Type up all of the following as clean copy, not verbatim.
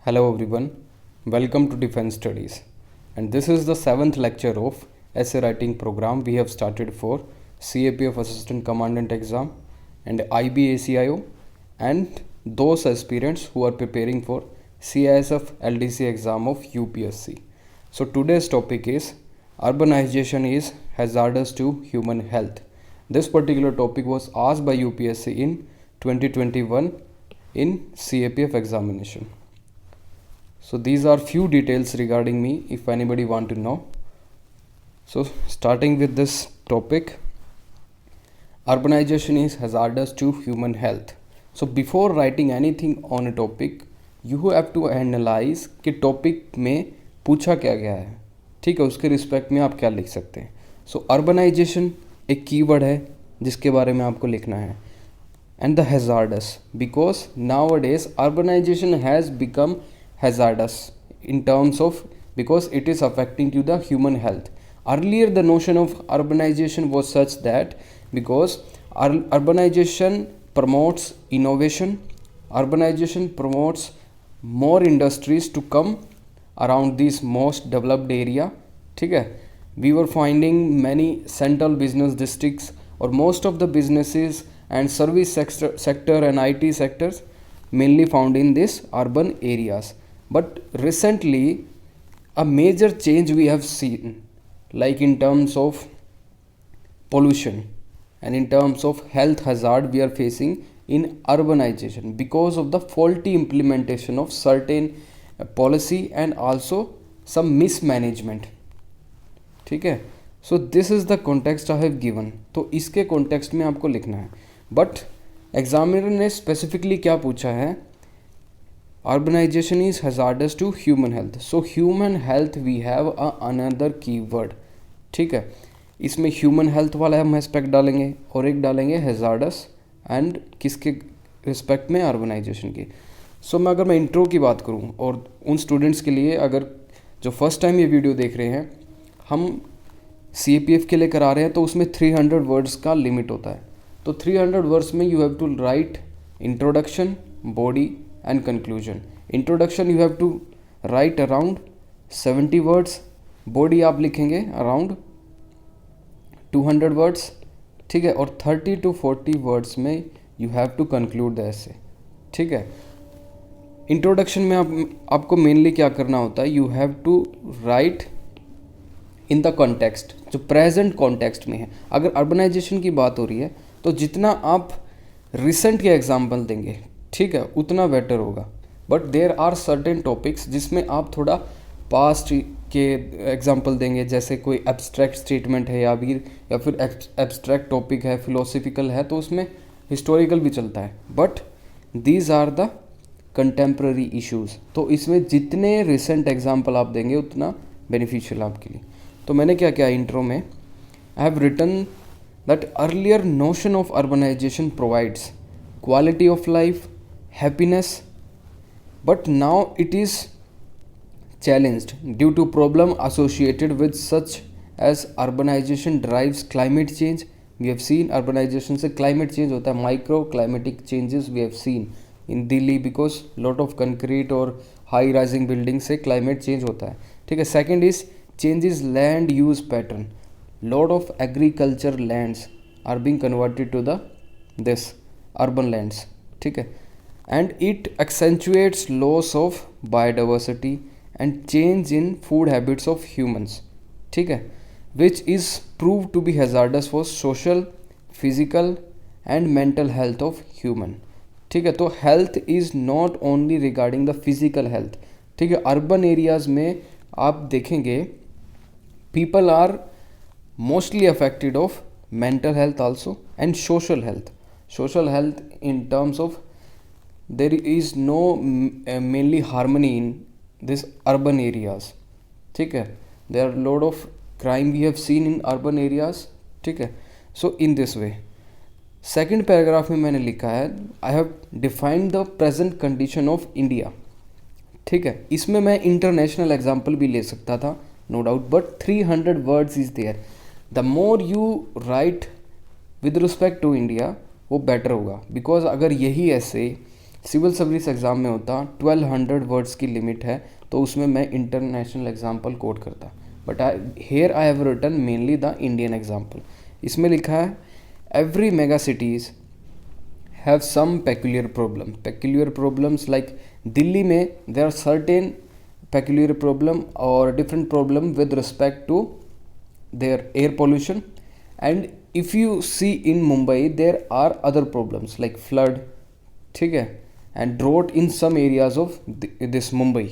Hello everyone, welcome to Defense Studies. And this is the 7th lecture of essay writing program we have started for CAPF Assistant Commandant exam and IBACIO and those aspirants who are preparing for CISF LDC exam of UPSC. So today's topic is urbanization is hazardous to human health. This particular topic was asked by UPSC in 2021 in CAPF examination. So these are few details regarding me if anybody want to know. So starting with this topic, urbanization is hazardous to human health. So before writing anything on a topic, you have to analyze कि topic में पूछा क्या गया है, ठीक है, उसके respect में आप क्या लिख सकते हैं. सो अर्बनाइजेशन एक कीवर्ड है जिसके बारे में आपको लिखना है. And the hazardous, because nowadays urbanization has become hazardous in terms of because it is affecting to the human health. Earlier the notion of urbanization was such that because urbanization promotes innovation, urbanization promotes more industries to come around this most developed area, ठीक है. We were finding many central business districts or most of the businesses and service sector and IT sectors mainly found in these urban areas. But recently a major change we have seen, like in terms of pollution and in terms of health hazard we are facing in urbanization because of the faulty implementation of certain policy and also some mismanagement, ठीक है. So this is the context I have given. तो इसके context में आपको लिखना है. But examiner ने specifically क्या पूछा है, urbanisation is hazardous to human health. So human health we have another keyword, ठीक है. इसमें ह्यूमन हेल्थ वाला हम एस्पेक्ट डालेंगे और एक डालेंगे हैजार्डस एंड किसके रिस्पेक्ट में, अर्बनाइजेशन की. सो मैं अगर मैं इंट्रो की बात करूं और उन स्टूडेंट्स के लिए अगर जो फर्स्ट टाइम ये वीडियो देख रहे हैं, हम CAPF के लिए करा रहे हैं तो उसमें 300 वर्ड्स का लिमिट होता है. तो 300 वर्ड्स में you have to write introduction, body and conclusion. Introduction you have to write around 70 words, body आप लिखेंगे अराउंड 200 वर्ड्स, ठीक है, और 30 to 40 वर्ड्स में you have to conclude the essay, ठीक है. इंट्रोडक्शन में आपको मेनली क्या करना होता है, you have to write in the context, जो प्रेजेंट कॉन्टेक्स्ट में है. अगर अर्बनाइजेशन की बात हो रही है तो जितना आप रिसेंट के एग्जाम्पल देंगे, ठीक है, उतना बेटर होगा. But there are certain topics जिसमें आप थोड़ा पास्ट के एग्जाम्पल देंगे, जैसे कोई एब्स्ट्रैक्ट स्टेटमेंट है या फिर एब्स्ट्रैक्ट टॉपिक है, फिलोसफिकल है, तो उसमें हिस्टोरिकल भी चलता है. But these are the contemporary issues. तो इसमें जितने रिसेंट एग्जाम्पल आप देंगे उतना बेनिफिशियल आपके लिए. तो मैंने क्या किया इंट्रो में, I have written that earlier notion of urbanisation provides quality of life, happiness, but now it is challenged due to problem associated with such as urbanization drives climate change. We have seen urbanization से climate change होता है, micro climatic changes we have seen in Delhi because lot of concrete और high rising building से climate change होता है, ठीक है. Second is changes land use pattern. Lot of agriculture lands are being converted to the this urban lands, ठीक है. And it accentuates loss of biodiversity and change in food habits of humans, ठीक है, which is proved to be hazardous for social, physical and mental health of human, ठीक है. तो health is not only regarding the physical health, ठीक है. Urban areas में आप देखेंगे people are mostly affected of mental health also and social health. Social health in terms of there is no mainly harmony in this urban areas, ठीक है. there are lot of crime we have seen in urban areas, ठीक है. so in this way second paragraph में मैंने लिखा है, I have defined the present condition of India, ठीक है. इसमें मैं इंटरनेशनल एग्जाम्पल भी ले सकता था, no doubt, but 300 words is there. The more you write with respect to India वो बेटर होगा, बिकॉज अगर यही ऐसे सिविल सर्विस एग्ज़ाम में होता 1200 वर्ड्स की लिमिट है, तो उसमें मैं इंटरनेशनल एग्जाम्पल कोट करता, but I have written mainly the Indian example. इसमें लिखा है every mega cities have some peculiar problems like Delhi में there are certain peculiar problem or different problem with respect to their air pollution, and if you see in Mumbai there are other problems like flood, ठीक है, and drought in some areas of this Mumbai,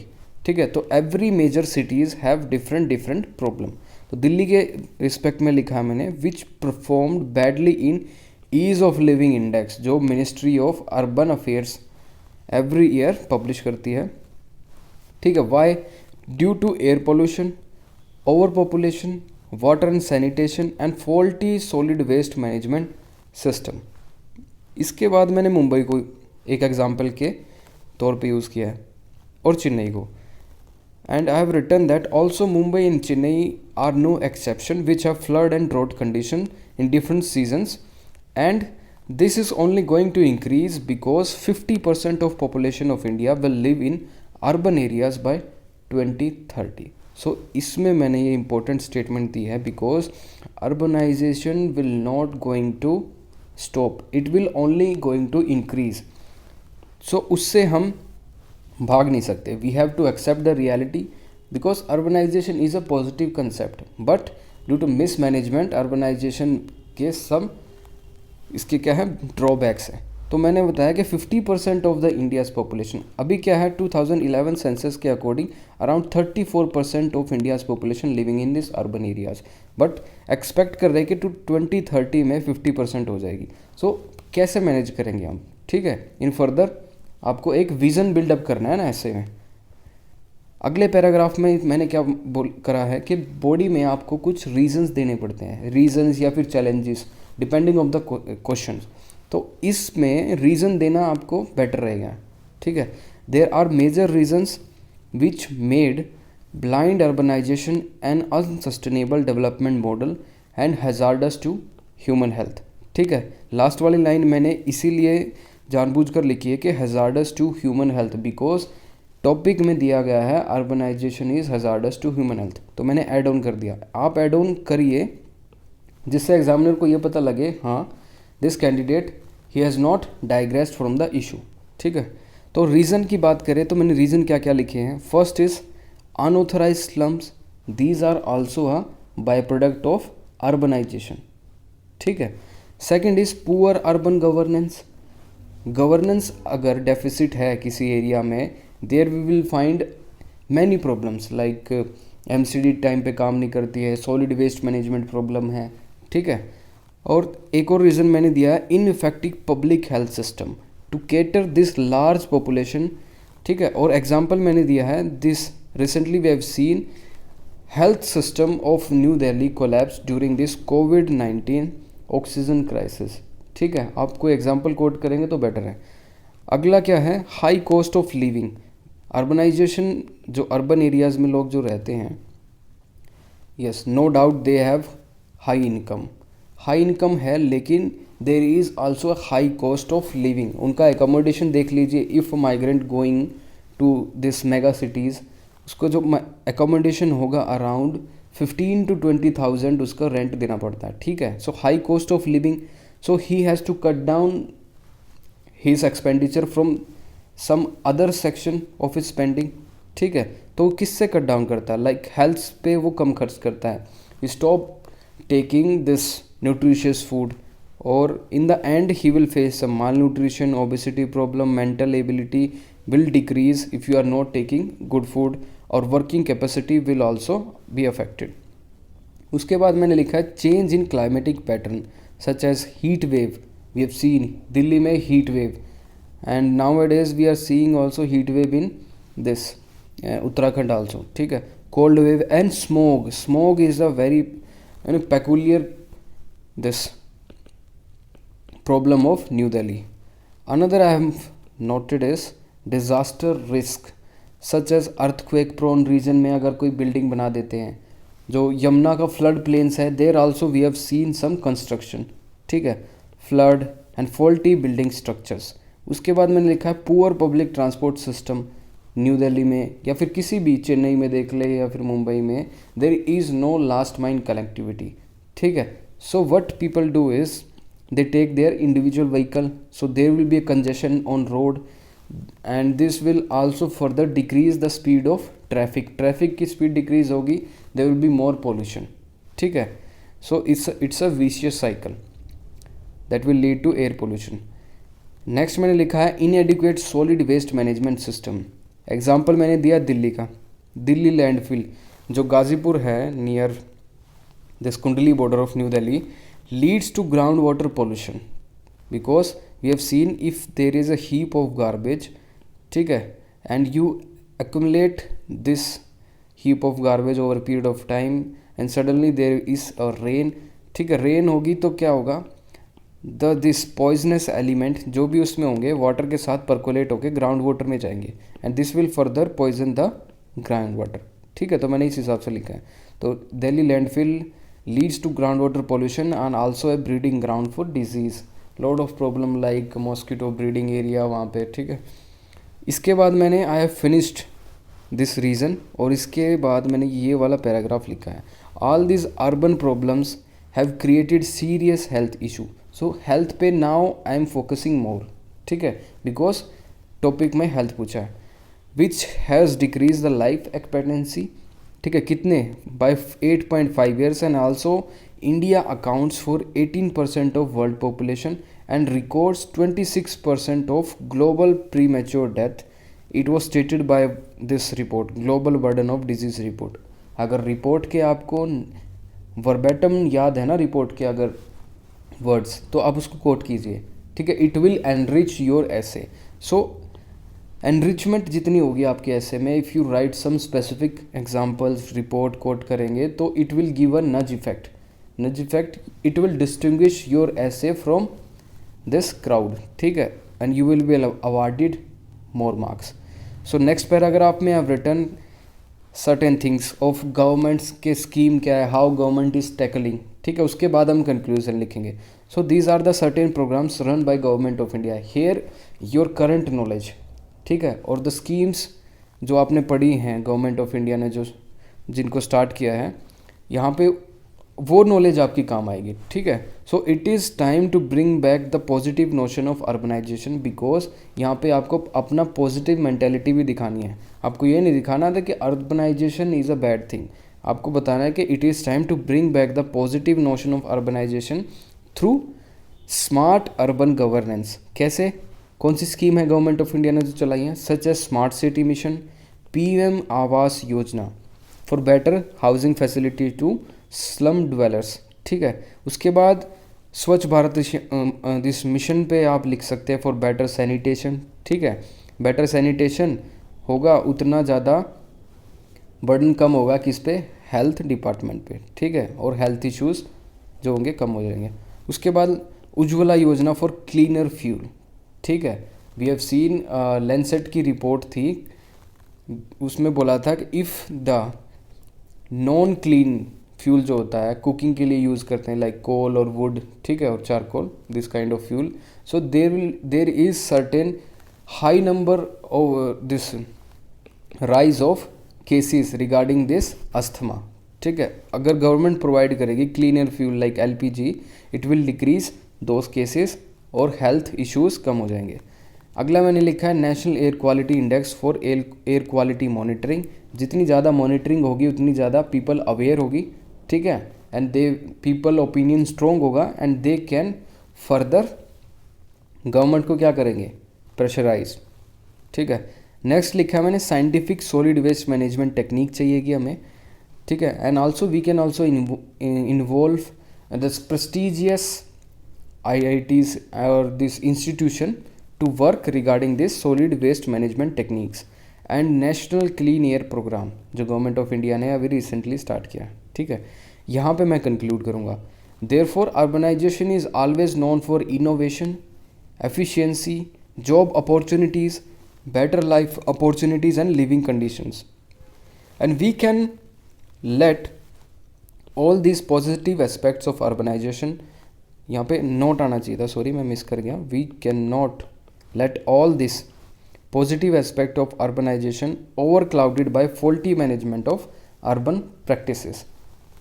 ठीक है। तो every major cities have different problem। तो दिल्ली के respect में लिखा है मैंने which performed badly in ease of living index, जो ministry of urban affairs every year publish करती है, ठीक है। Why? Due to air pollution, over population, water and sanitation and faulty solid waste management system. इसके बाद मैंने मुंबई को एक एग्जाम्पल के तौर पे यूज़ किया है और चेन्नई को, and I have written that also Mumbai and Chennai are no exception which have flood and drought condition in different seasons, and this is only going to increase because 50% of population of India will live in urban areas by 2030। so इसमें मैंने ये important statement दी है because urbanization will not going to stop, it will only going to increase। so उससे हम भाग नहीं सकते, we have to accept the reality because urbanization is a positive concept, but due to mismanagement urbanization के some इसके क्या है drawbacks है। तो मैंने बताया कि 50% ऑफ द इंडियाज़ पॉपुलेशन, अभी क्या है 2011 सेंसस के according around 34% of India's population living in this urban areas, but expect कर रहे हैं कि 2030 में 50% हो जाएगी। सो कैसे मैनेज करेंगे हम, ठीक है। इन फर्दर आपको एक विज़न बिल्डअप करना है ना ऐसे में। अगले पैराग्राफ में मैंने क्या करा है कि बॉडी में आपको कुछ रीजंस देने पड़ते हैं, रीजंस या फिर challenges depending of the question. तो इसमें रीज़न देना आपको बेटर रहेगा, ठीक है। There are major reasons which made blind urbanisation and unsustainable development model and hazardous to human health, ठीक है। लास्ट वाली लाइन मैंने इसीलिए जानबूझकर लिखी है कि hazardous to human health, because topic में दिया गया है urbanisation is hazardous to human health, तो मैंने ऐड ऑन कर दिया। आप ऐड ऑन करिए जिससे एग्जामिनर को ये पता लगे हाँ this candidate he has not digressed from the issue, ठीक है। तो रीज़न की बात करें तो मैंने रीज़न क्या क्या लिखे हैं। First is unauthorise slums, these are also a by product of urbanisation, ठीक है। Second is poor urban governance, governance अगर डेफिसिट है किसी एरिया में there we will find many problems like MCD time पे काम नहीं करती है, सॉलिड वेस्ट मैनेजमेंट प्रॉब्लम है, ठीक है। और एक और रीज़न मैंने दिया है ineffective public health system to cater this large population, ठीक है। और एग्जांपल मैंने दिया है this recently we have seen health system of New Delhi collapse during this कोविड-19 ऑक्सीजन क्राइसिस, ठीक है। आपको एग्जांपल कोट करेंगे तो बेटर है। अगला क्या है high cost of living, urbanisation जो अर्बन एरियाज़ में लोग जो रहते हैं, yes no doubt they have high income है, लेकिन there is also high cost of living. उनका एकोमोडेशन देख लीजिए, if migrant going to this mega cities उसको जो एकोमोडेशन होगा अराउंड 15 to 20,000 उसका रेंट देना पड़ता है, ठीक है। So high cost of living, so he has to cut down his expenditure from some other section of his spending, ठीक है। तो किससे कट डाउन करता है, लाइक हेल्थ पे वो कम खर्च करता है, stop taking this nutritious food, और in the end he will face some malnutrition, obesity problem, mental ability will decrease if you are not taking good food, और working capacity will also be affected. उसके बाद मैंने लिखा है change in climatic pattern such as heat wave, we have seen Delhi में heat wave, and nowadays we are seeing also heat wave in this Uttarakhand also, ठीक है। Cold wave and smog is a very peculiar this problem of New Delhi. Another I have noted is disaster risk such as earthquake prone region में अगर कोई building बना देते हैं, जो यमुना का फ्लड प्लेन्स है, there also we have seen some construction, ठीक है, flood and faulty building structures, उसके बाद मैंने लिखा है poor public transport system, New Delhi में या फिर किसी भी, चेन्नई में देख ले या फिर मुंबई में, there is no last mile connectivity, ठीक है। So what people do is they take their individual vehicle, so there will be a congestion on road and this will also further decrease the speed of traffic की speed decrease होगी, there will be more pollution, ठीक है। so it's a vicious cycle that will lead to air pollution. Next मैंने लिखा है inadequate solid waste management system. Example मैंने दिया दिल्ली का, दिल्ली लैंडफिल जो गाज़ीपुर है नियर दिस कुंडली border of New Delhi leads to groundwater pollution because we have seen if there is a heap of garbage, ठीक है, and you accumulate this heap of garbage over a period of time and suddenly there is a rain, ठीक है, rain होगी तो क्या होगा, this poisonous element जो भी उसमें होंगे वाटर के साथ परकोलेट होके ग्राउंड वाटर में जाएंगे and this will further poison the ground water, ठीक है। तो मैंने इस हिसाब से लिखा है। तो Delhi landfill leads to groundwater pollution and also a breeding ground for disease, lot of problem like mosquito breeding area वहाँ पे, ठीक है। इसके बाद मैंने I have finished this reason और इसके बाद मैंने ये वाला पैराग्राफ लिखा है, all these urban problems have created serious health issue, so health पे now I am focusing more, ठीक है, because टॉपिक में हेल्थ पूछा है, which has decreased the life expectancy, ठीक है, कितने, by 8.5 years and also India accounts for 18% of world population and records 26% of global premature death, it was stated by this report, global burden of disease report. अगर report के आपको verbatim याद है ना, report के अगर words, तो आप उसको कोट कीजिए, ठीक है। इट विल एनरिच योर ऐसे, सो एनरिचमेंट जितनी होगी आपके ऐसे में, if you write some specific examples, report quote करेंगे तो it will give a nudge effect, nudge effect, it will distinguish your essay from this crowd, ठीक है, and you will be awarded more marks. So next paragraph में I have written certain things of governments के scheme क्या है, how government is tackling, ठीक है। उसके बाद हम कंक्लूजन लिखेंगे। So these are the certain programs run by government of India, here your current knowledge, ठीक है, और द स्कीम्स जो आपने पढ़ी हैं गवर्नमेंट ऑफ इंडिया ने जो जिनको स्टार्ट किया है, यहाँ पे वो नॉलेज आपकी काम आएगी, ठीक है। So it is time to bring back the positive notion of urbanization, because यहाँ पे आपको अपना पॉजिटिव मेंटेलिटी भी दिखानी है। आपको ये नहीं दिखाना था कि urbanization is a bad thing, आपको बताना है कि it is time to bring back the positive notion of urbanization through smart urban governance. कैसे, कौन सी स्कीम है गवर्नमेंट ऑफ इंडिया ने जो चलाई है, such as smart city mission, PM Awas Yojana for better housing facility to slum dwellers, ठीक है। उसके बाद स्वच्छ भारत दिस मिशन पे आप लिख सकते हैं फॉर बेटर सैनिटेशन, ठीक है। बेटर सैनिटेशन होगा उतना ज़्यादा बर्डन कम होगा किस पे, हेल्थ डिपार्टमेंट पे, ठीक है, और हेल्थ इश्यूज़ जो होंगे कम हो जाएंगे। उसके बाद उज्ज्वला योजना फॉर क्लीनर फ्यूल, ठीक है। वी हैव सीन लैंसेट की रिपोर्ट थी, उसमें बोला था कि if the non clean fuel जो होता है कुकिंग के लिए यूज़ करते हैं लाइक कोल और वुड, ठीक है, और charcoal, this kind of fuel, so there is certain high number of this rise of cases regarding this asthma, ठीक है। अगर गवर्नमेंट प्रोवाइड करेगी cleaner fuel like LPG, it will decrease those cases और health issues कम हो जाएंगे। अगला मैंने लिखा है national air quality index for air quality monitoring, जितनी ज़्यादा मॉनिटरिंग होगी उतनी ज़्यादा पीपल अवेयर होगी, ठीक है, and they people opinion strong होगा and they can further government को क्या करेंगे, प्रेशराइज, ठीक है। नेक्स्ट लिखा है मैंने scientific solid waste management technique चाहिएगी हमें, ठीक है, and also we can also involve the prestigious IITs or this institution to work regarding this solid waste management techniques and national clean air program जो government of India ने अभी recently start किया, ठीक है। यहाँ पे मैं कंक्लूड करूँगा, therefore urbanization is always known for innovation, efficiency, job opportunities, better life opportunities and living conditions, and we can let all these positive aspects of urbanization, यहाँ पे नोट आना चाहिए था, सॉरी मैं मिस कर गया, we can not let all this positive aspect of urbanization overclouded by faulty management of urban practices.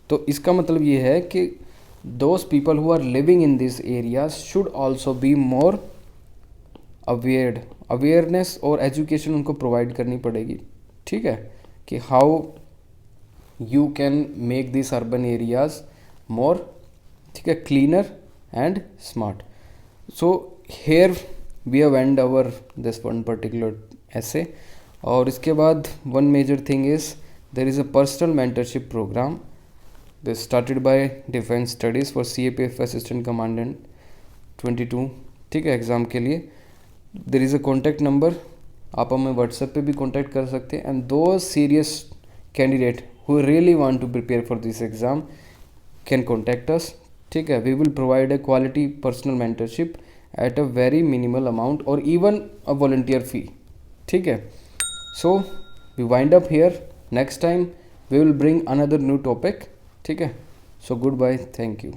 तो इसका मतलब ये है कि those people who are living in these areas should also be more aware, awareness और education उनको provide करनी पड़ेगी, ठीक है, कि how you can make these urban areas more, ठीक है, cleaner and smart. So here we have end our this one particular essay. और इसके बाद one major thing is there is a personal mentorship program. This started by Defense Studies for CAPF Assistant Commandant 22, ठीक है, exam के लिए. There is a contact number, आप हमें WhatsApp पे भी कॉन्टैक्ट कर सकते हैं. And those serious candidate who really want to prepare for this exam can contact us, ठीक है. We will provide a quality personal mentorship at a very minimal amount और इवन अ वॉलंटियर फी, ठीक है. So we wind up here. Next time we will bring another new topic, ठीक है. So goodbye, thank you.